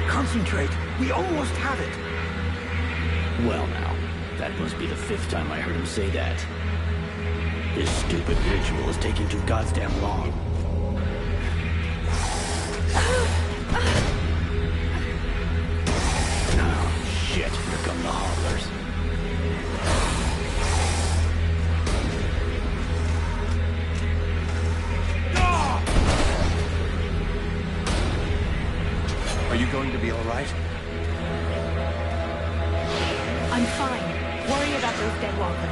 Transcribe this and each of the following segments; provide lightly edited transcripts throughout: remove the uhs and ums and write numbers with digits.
Concentrate. We almost have it. Well now, that must be the 5th time I heard him say that. This stupid ritual is taking too goddamn long. Oh, shit. Here come the hobblers. Are you going to be all right? I'm fine. Worry about those dead walkers.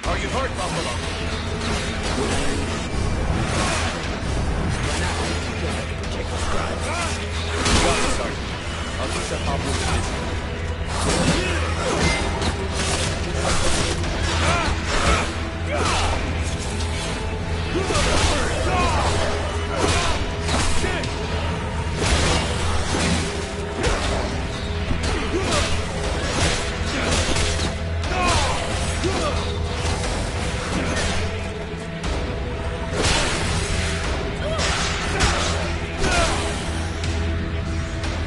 Are you hurt, Buffalo? Take the stride. Got it, Sergeant. I'll keep the hobblers busy.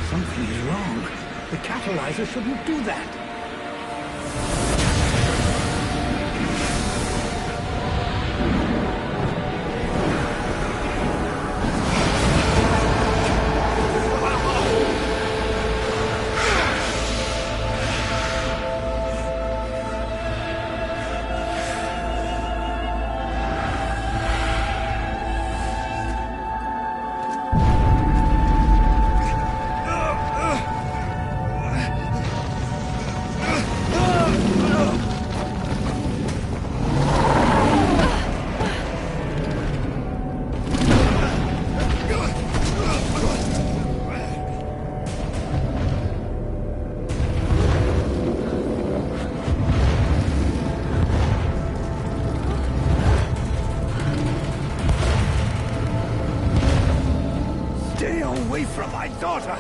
Something is wrong. The catalyzer shouldn't do that. Stay away from my daughter!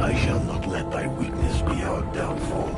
I shall not let thy weakness be our downfall.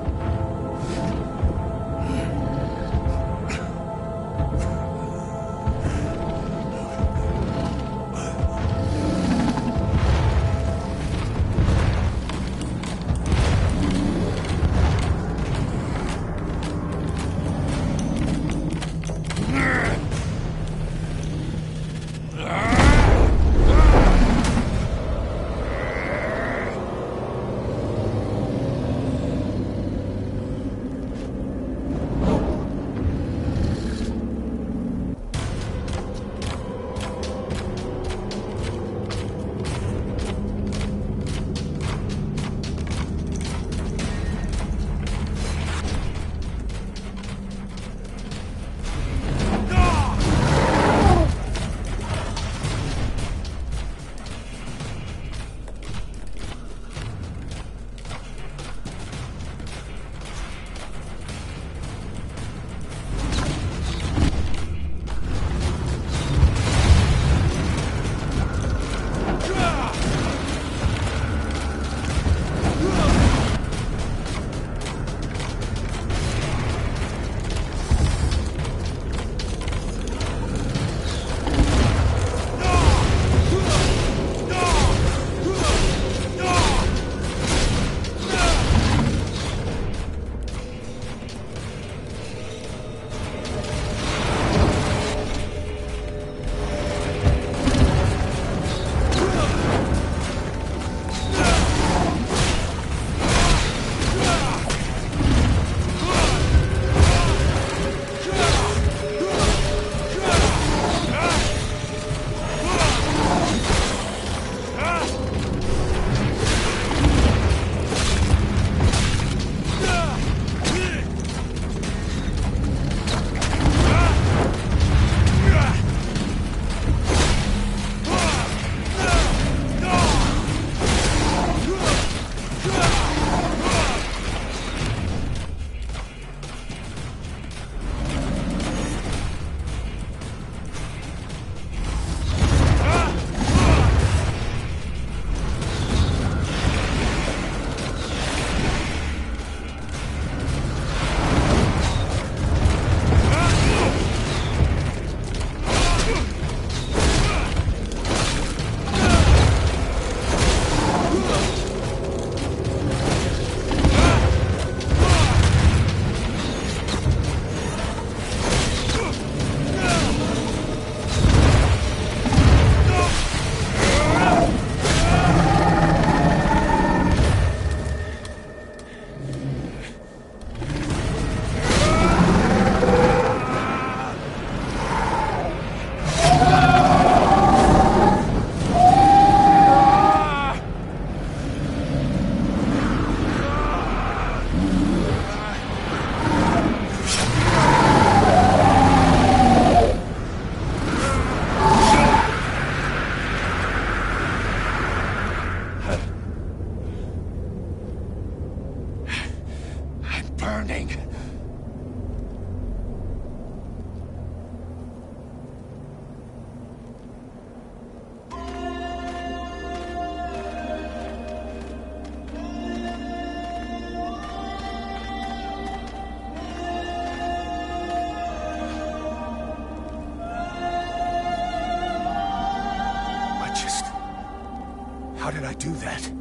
do that?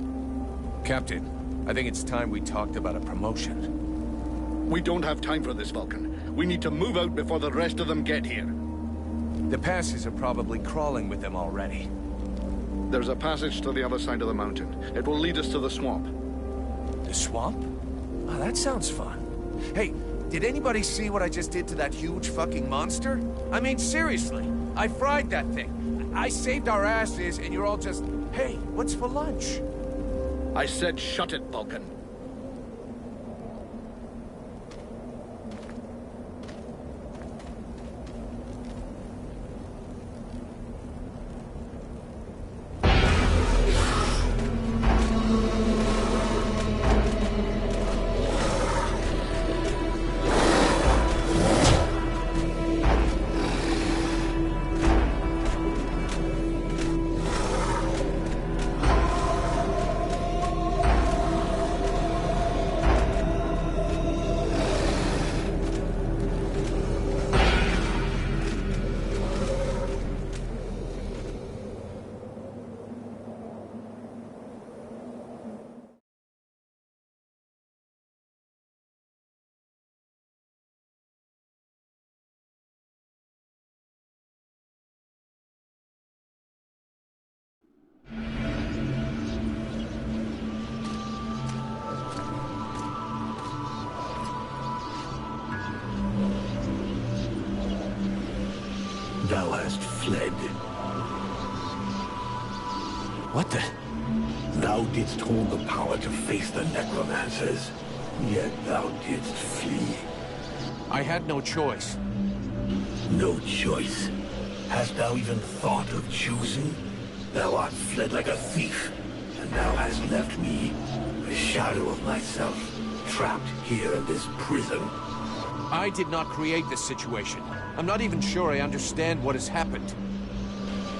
Captain, I think it's time we talked about a promotion. We don't have time for this, Vulcan. We need to move out before the rest of them get here. The passes are probably crawling with them already. There's a passage to the other side of the mountain. It will lead us to the swamp. The swamp? Oh, that sounds fun. Hey, did anybody see what I just did to that huge fucking monster? I mean, seriously, I fried that thing. I saved our asses, and you're all just, hey, what's for lunch? I said shut it, Vulcan. Thou hast fled. What the? Thou didst hold the power to face the necromancers, yet thou didst flee. I had no choice. No choice. Hast thou even thought of choosing? Thou art fled like a thief, and thou hast left me, a shadow of myself, trapped here in this prison. I did not create this situation. I'm not even sure I understand what has happened.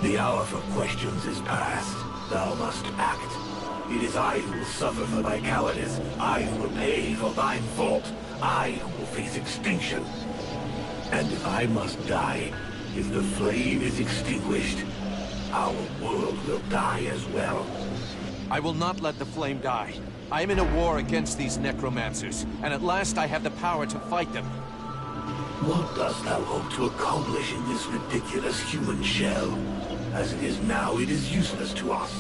The hour for questions is past. Thou must act. It is I who will suffer for thy cowardice. I who will pay for thine fault. I who will face extinction. And if I must die, if the flame is extinguished, our world will die as well. I will not let the flame die. I am in a war against these necromancers, and at last I have the power to fight them. What dost thou hope to accomplish in this ridiculous human shell? As it is now, it is useless to us.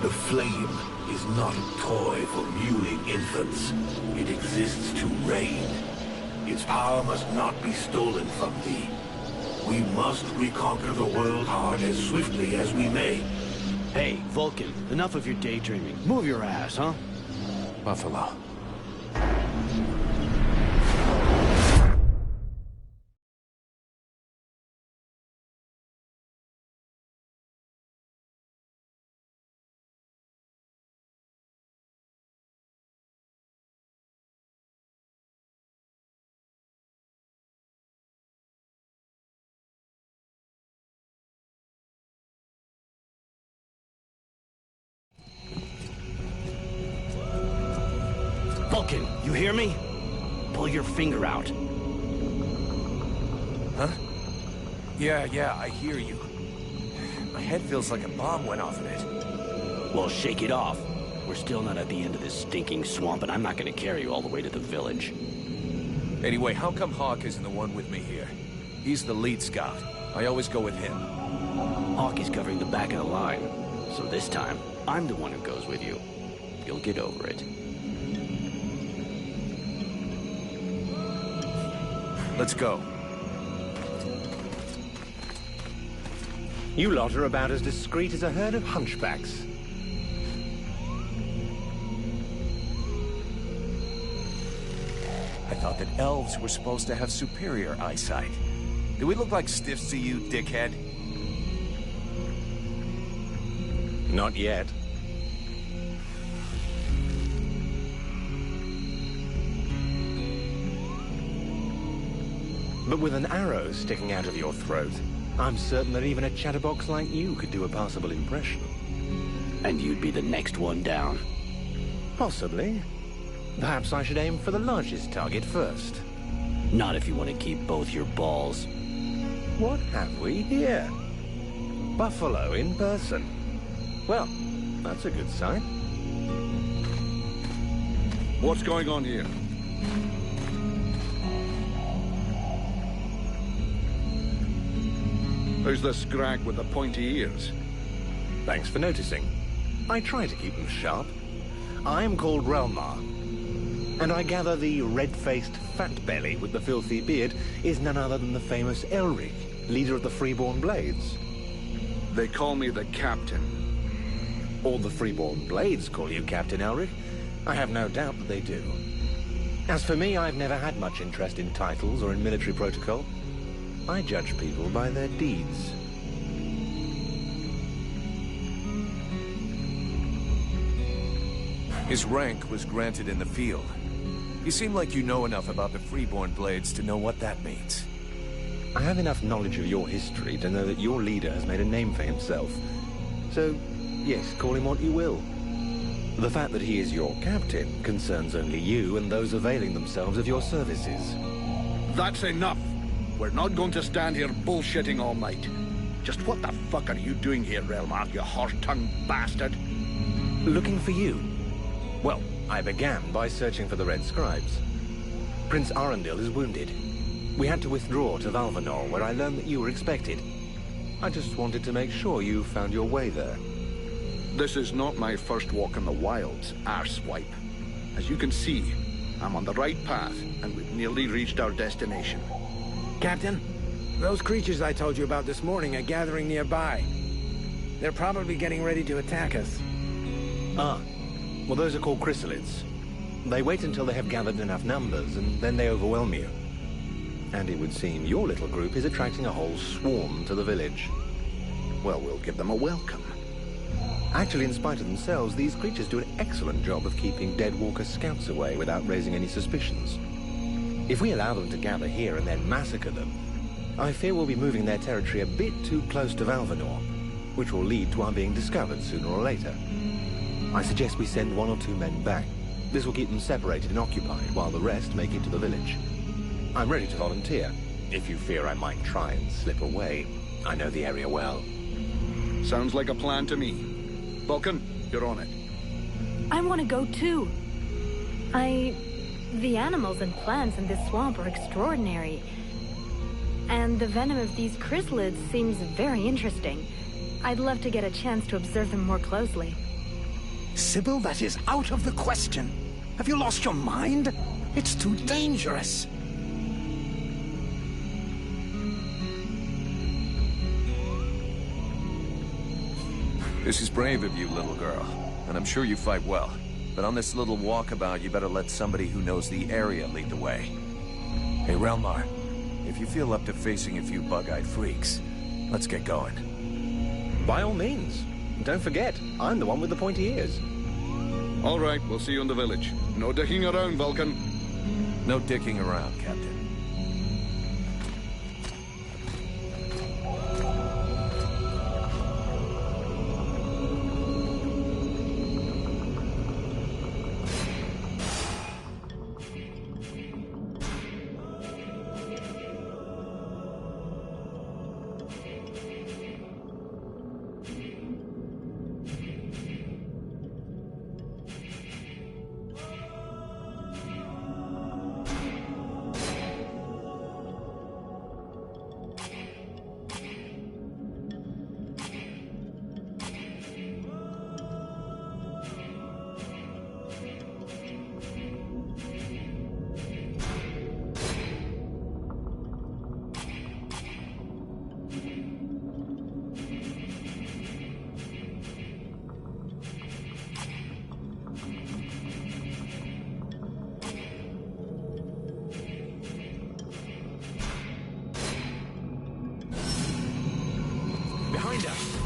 The flame is not a toy for mewing infants. It exists to reign. Its power must not be stolen from thee. We must reconquer the world hard as swiftly as we may. Hey, Vulcan, enough of your daydreaming. Move your ass, huh? Buffalo. Vulcan, you hear me? Pull your finger out. Huh? Yeah, I hear you. My head feels like a bomb went off in it. Well, shake it off. We're still not at the end of this stinking swamp, and I'm not gonna carry you all the way to the village. Anyway, how come Hawk isn't the one with me here? He's the lead scout. I always go with him. Hawk is covering the back of the line, so this time, I'm the one who goes with you. You'll get over it. Let's go. You lot are about as discreet as a herd of hunchbacks. I thought that elves were supposed to have superior eyesight. Do we look like stiffs to you, dickhead? Not yet. But with an arrow sticking out of your throat, I'm certain that even a chatterbox like you could do a passable impression. And you'd be the next one down. Possibly. Perhaps I should aim for the largest target first. Not if you want to keep both your balls. What have we here? Buffalo in person. Well, That's a good sign. What's going on here? Who's the scrag with the pointy ears? Thanks for noticing. I try to keep them sharp. I'm called Relmar, and I gather the red-faced fat belly with the filthy beard is none other than the famous Elric, leader of the Freeborn Blades. They call me the Captain. All the Freeborn Blades call you Captain Elric. I have no doubt that they do. As for me, I've never had much interest in titles or in military protocol. I judge people by their deeds. His rank was granted in the field. You seem like you know enough about the Freeborn Blades to know what that means. I have enough knowledge of your history to know that your leader has made a name for himself. So, yes, call him what you will. The fact that he is your captain concerns only you and those availing themselves of your services. That's enough! We're not going to stand here bullshitting all night. Just what the fuck are you doing here, Relmar, you horse-tongued bastard? Looking for you. Well, I began by searching for the Red Scribes. Prince Arundel is wounded. We had to withdraw to Valvanor, where I learned that you were expected. I just wanted to make sure you found your way there. This is not my first walk in the wilds, arsewipe. As you can see, I'm on the right path, and we've nearly reached our destination. Captain, those creatures I told you about this morning are gathering nearby. They're probably getting ready to attack us. Ah. Well, those are called chrysalids. They wait until they have gathered enough numbers, and then they overwhelm you. And it would seem your little group is attracting a whole swarm to the village. Well, we'll give them a welcome. Actually, in spite of themselves, these creatures do an excellent job of keeping Deadwalker scouts away without raising any suspicions. If we allow them to gather here and then massacre them, I fear we'll be moving their territory a bit too close to Valvanor, which will lead to our being discovered sooner or later. I suggest we send 1 or 2 men back. This will keep them separated and occupied, while the rest make it to the village. I'm ready to volunteer, if you fear I might try and slip away. I know the area well. Sounds like a plan to me. Vulcan, you're on it. I want to go too. The animals and plants in this swamp are extraordinary. And the venom of these chrysalids seems very interesting. I'd love to get a chance to observe them more closely. Sybil, that is out of the question. Have you lost your mind? It's too dangerous. This is brave of you, little girl. And I'm sure you fight well. But on this little walkabout, you better let somebody who knows the area lead the way. Hey, Relmar, if you feel up to facing a few bug-eyed freaks, let's get going. By all means. Don't forget, I'm the one with the pointy ears. All right, we'll see you in the village. No dicking around, Vulcan. No dicking around, Captain. Behind us!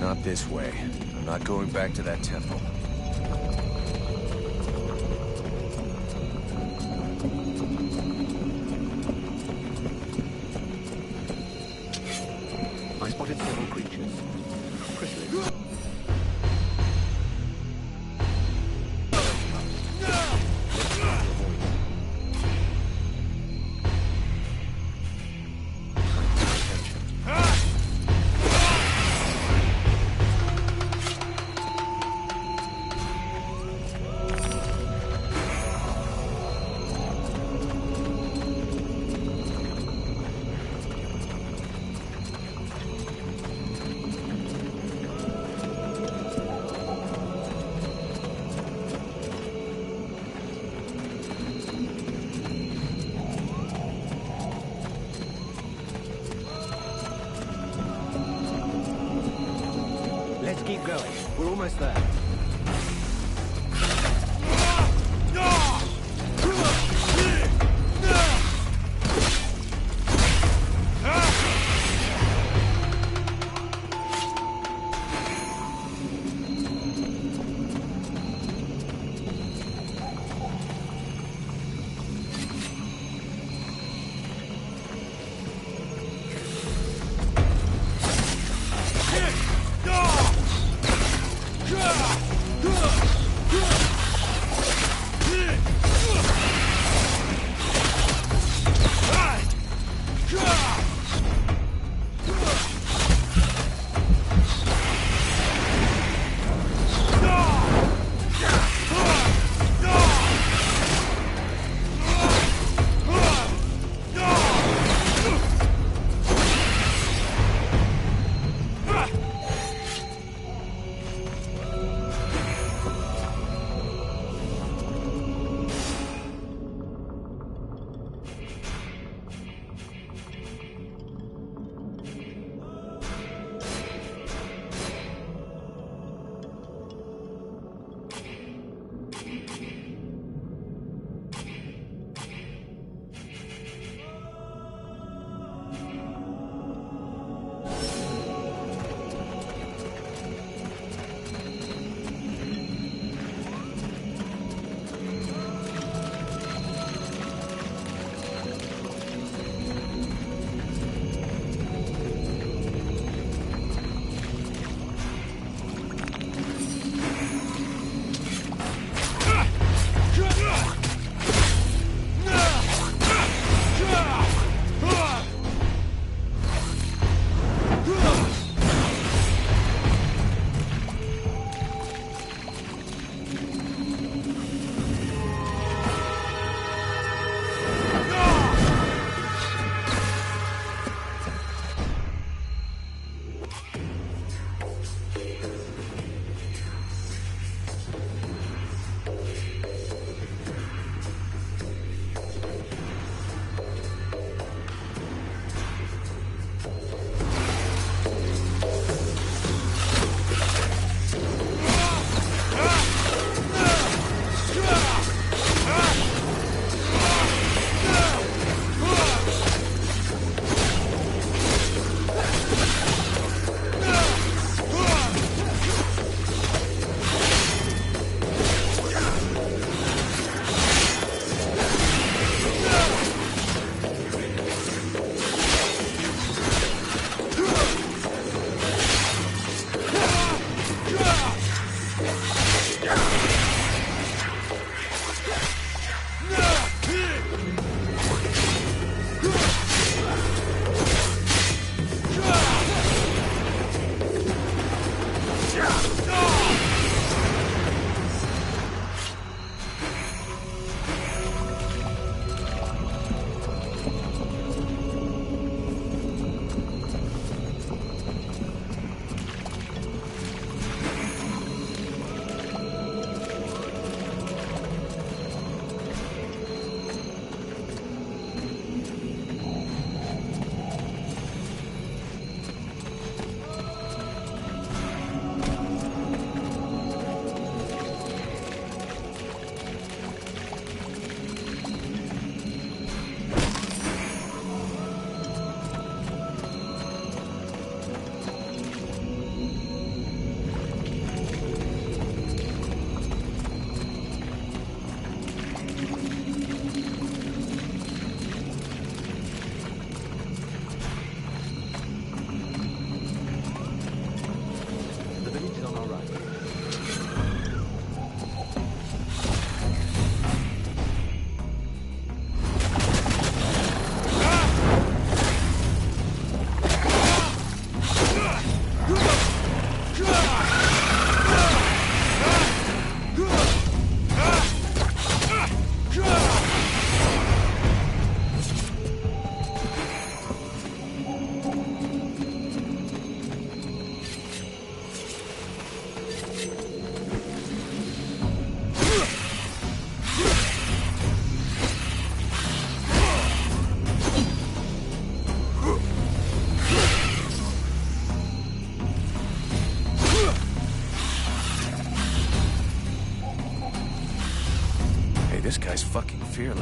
Not this way. I'm not going back to that temple. I spotted several creatures. Chrysalids. Let's keep going. We're almost there. Ah!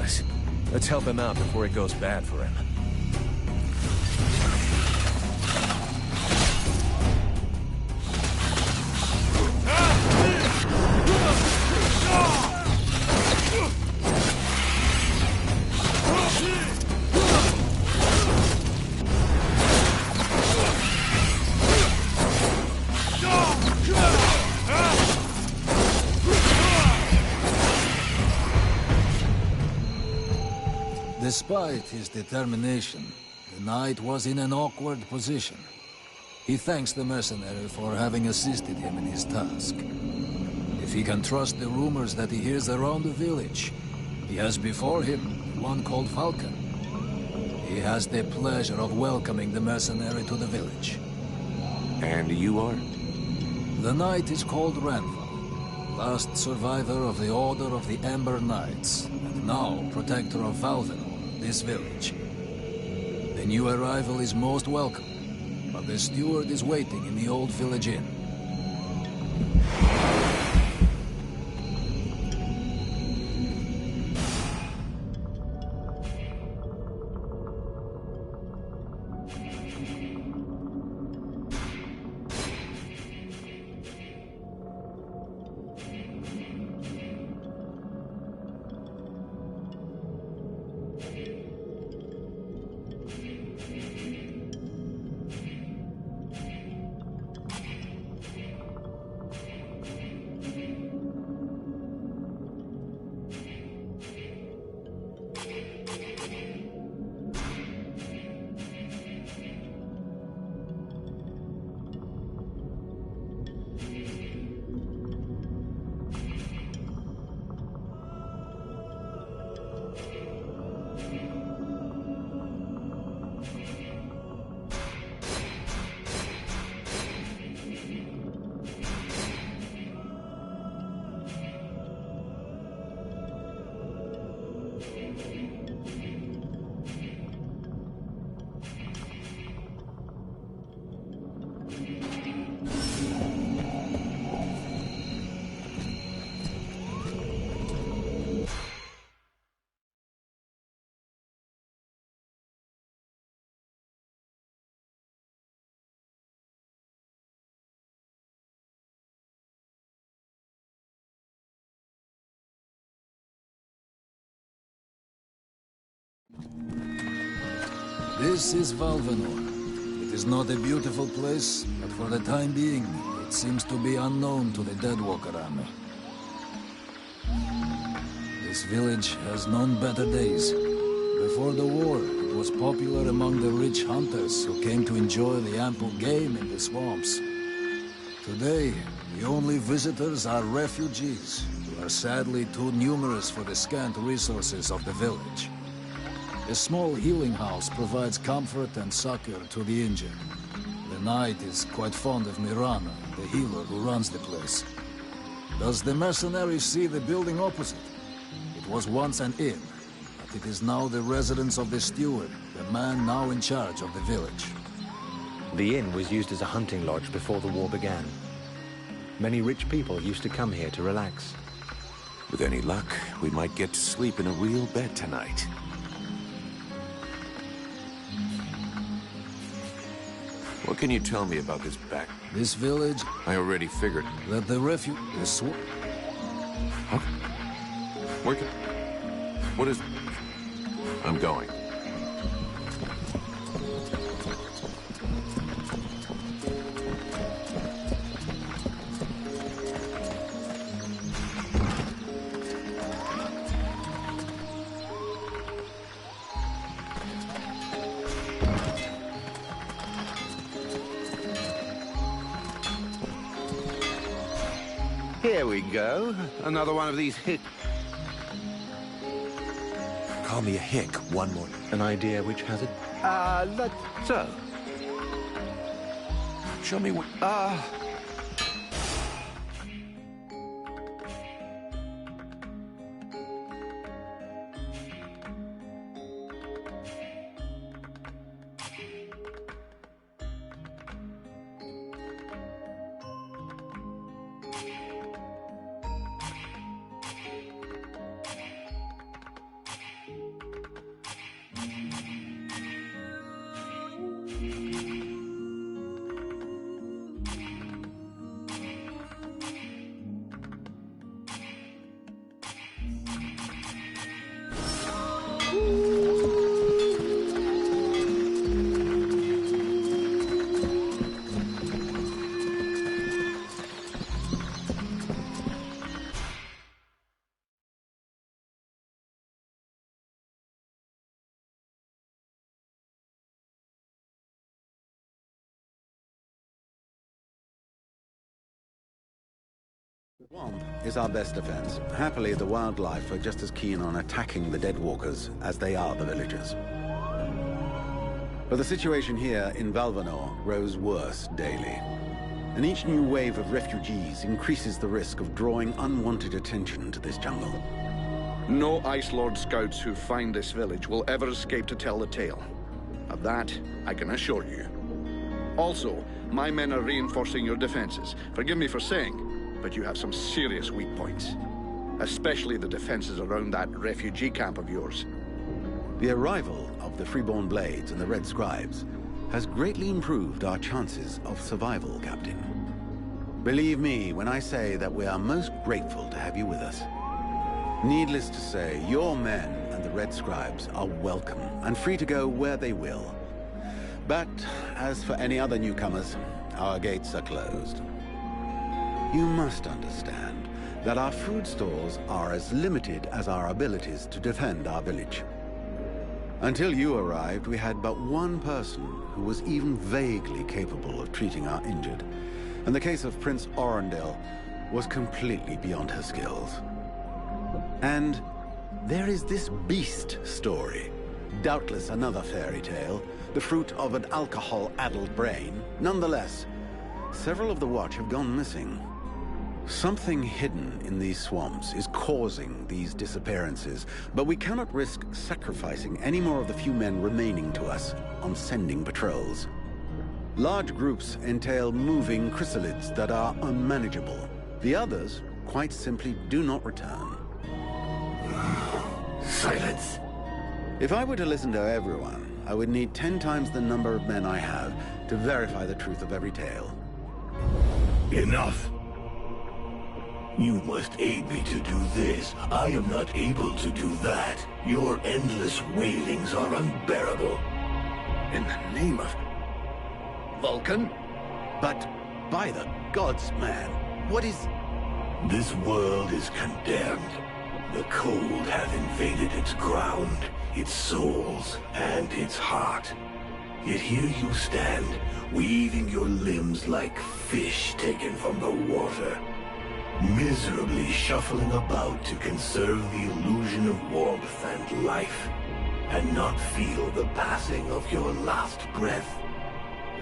us. Let's help him out before it goes bad for him. Despite his determination, the knight was in an awkward position. He thanks the mercenary for having assisted him in his task. If he can trust the rumors that he hears around the village, he has before him one called Falcon. He has the pleasure of welcoming the mercenary to the village. And you are? The knight is called Ranval, last survivor of the Order of the Ember Knights, and now protector of Valvenor, this village. The new arrival is most welcome, but the steward is waiting in the old village inn. This is Valvenor. It is not a beautiful place, but for the time being, it seems to be unknown to the Deadwalker army. This village has known better days. Before the war, it was popular among the rich hunters who came to enjoy the ample game in the swamps. Today, the only visitors are refugees, who are sadly too numerous for the scant resources of the village. A small healing house provides comfort and succor to the injured. The knight is quite fond of Mirana, the healer who runs the place. Does the mercenary see the building opposite? It was once an inn, but it is now the residence of the steward, the man now in charge of the village. The inn was used as a hunting lodge before the war began. Many rich people used to come here to relax. With any luck, we might get to sleep in a real bed tonight. What can you tell me about this back? This village... I already figured. That the refuge... Huh? Where can... What is... I'm going. Here we go. Another one of these hick... Call me a hick one more. An idea which has it? Let's... So... Show me what... Swamp is our best defense. Happily, the wildlife are just as keen on attacking the Deadwalkers as they are the villagers. But the situation here in Valvanor grows worse daily. And each new wave of refugees increases the risk of drawing unwanted attention to this jungle. No Ice Lord scouts who find this village will ever escape to tell the tale. Of that, I can assure you. Also, my men are reinforcing your defenses. Forgive me for saying, but you have some serious weak points. Especially the defenses around that refugee camp of yours. The arrival of the Freeborn Blades and the Red Scribes has greatly improved our chances of survival, Captain. Believe me when I say that we are most grateful to have you with us. Needless to say, your men and the Red Scribes are welcome and free to go where they will. But as for any other newcomers, our gates are closed. You must understand that our food stores are as limited as our abilities to defend our village. Until you arrived, we had but one person who was even vaguely capable of treating our injured. And the case of Prince Orendil was completely beyond her skills. And there is this beast story. Doubtless another fairy tale, the fruit of an alcohol-addled brain. Nonetheless, several of the Watch have gone missing. Something hidden in these swamps is causing these disappearances, but we cannot risk sacrificing any more of the few men remaining to us on sending patrols. Large groups entail moving chrysalids that are unmanageable. The others quite simply do not return. Silence. If I were to listen to everyone, I would need 10 times the number of men I have to verify the truth of every tale. Enough. You must aid me to do this. I am not able to do that. Your endless wailings are unbearable. In the name of Vulcan? But by the gods, man, what is... This world is condemned. The cold hath invaded its ground, its souls, and its heart. Yet here you stand, weaving your limbs like fish taken from the water. Miserably shuffling about to conserve the illusion of warmth and life, and not feel the passing of your last breath,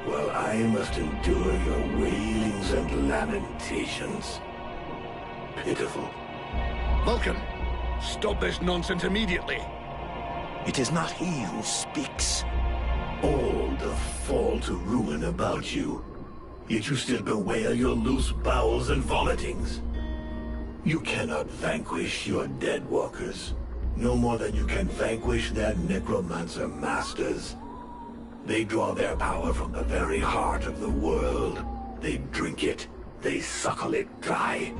while I must endure your wailings and lamentations. Pitiful. Vulcan, stop this nonsense immediately. It is not he who speaks. All the fall to ruin about you. Yet you still bewail your loose bowels and vomitings. You cannot vanquish your Deadwalkers, no more than you can vanquish their necromancer masters. They draw their power from the very heart of the world. They drink it, they suckle it dry.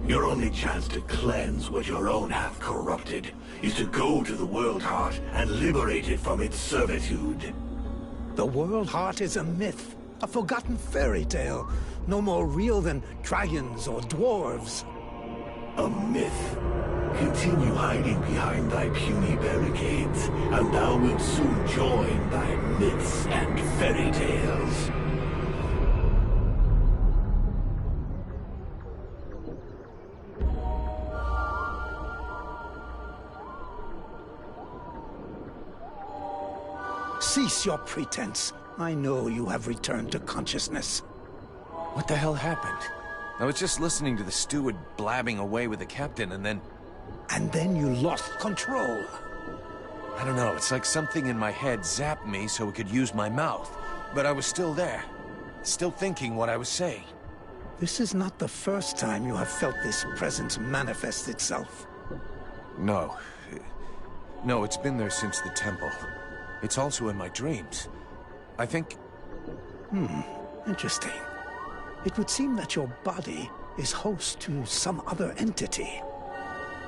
Your only chance to cleanse what your own hath corrupted is to go to the World Heart and liberate it from its servitude. The World Heart is a myth, a forgotten fairy tale, no more real than dragons or dwarves. A myth. Continue hiding behind thy puny barricades, and thou wilt soon join thy myths and fairy tales. Cease your pretense. I know you have returned to consciousness. What the hell happened? I was just listening to the steward blabbing away with the captain, and then... And then you lost control. I don't know, it's like something in my head zapped me so it could use my mouth. But I was still there. Still thinking what I was saying. This is not the first time you have felt this presence manifest itself. No. No, it's been there since the temple. It's also in my dreams. I think... Interesting. It would seem that your body is host to some other entity.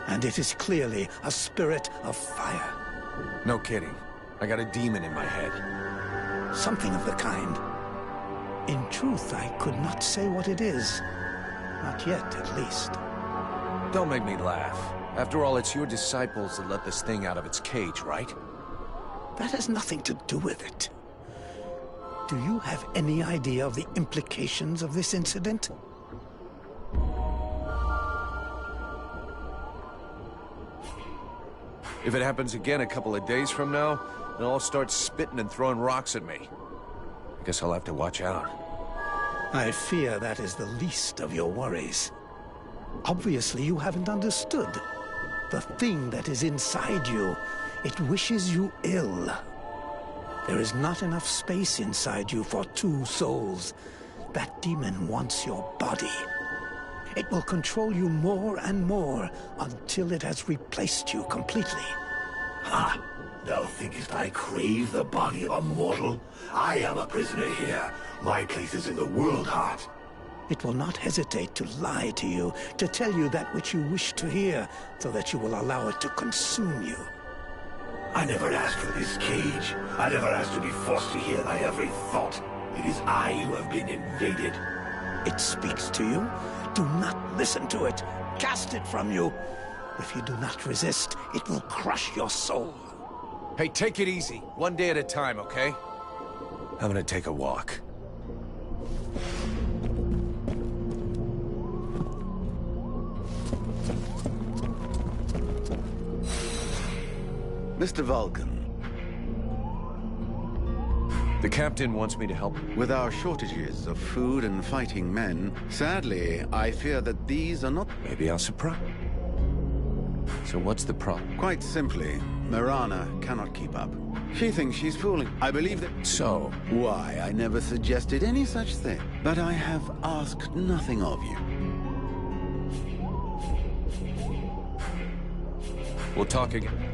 And it is clearly a spirit of fire. No kidding. I got a demon in my head. Something of the kind. In truth, I could not say what it is. Not yet, at least. Don't make me laugh. After all, it's your disciples that let this thing out of its cage, right? That has nothing to do with it. Do you have any idea of the implications of this incident? If it happens again a couple of days from now, they'll all start spitting and throwing rocks at me. I guess I'll have to watch out. I fear that is the least of your worries. Obviously, you haven't understood. The thing that is inside you, it wishes you ill. There is not enough space inside you for two souls. That demon wants your body. It will control you more and more until it has replaced you completely. Ha! Thou thinkest I crave the body of a mortal? I am a prisoner here. My place is in the world heart. It will not hesitate to lie to you, to tell you that which you wish to hear, so that you will allow it to consume you. I never asked for this cage. I never asked to be forced to hear thy every thought. It is I who have been invaded. It speaks to you. Do not listen to it. Cast it from you. If you do not resist, it will crush your soul. Hey, take it easy. One day at a time, okay? I'm gonna take a walk. Mr. Vulcan, The captain wants me to help. with our shortages of food and fighting men, sadly, I fear that these are not... Maybe I'll surprise. So what's the problem? Quite simply, Mirana cannot keep up. She thinks she's fooling. I believe that... So, Why, I never suggested any such thing. But I have asked nothing of you. we'll talk again.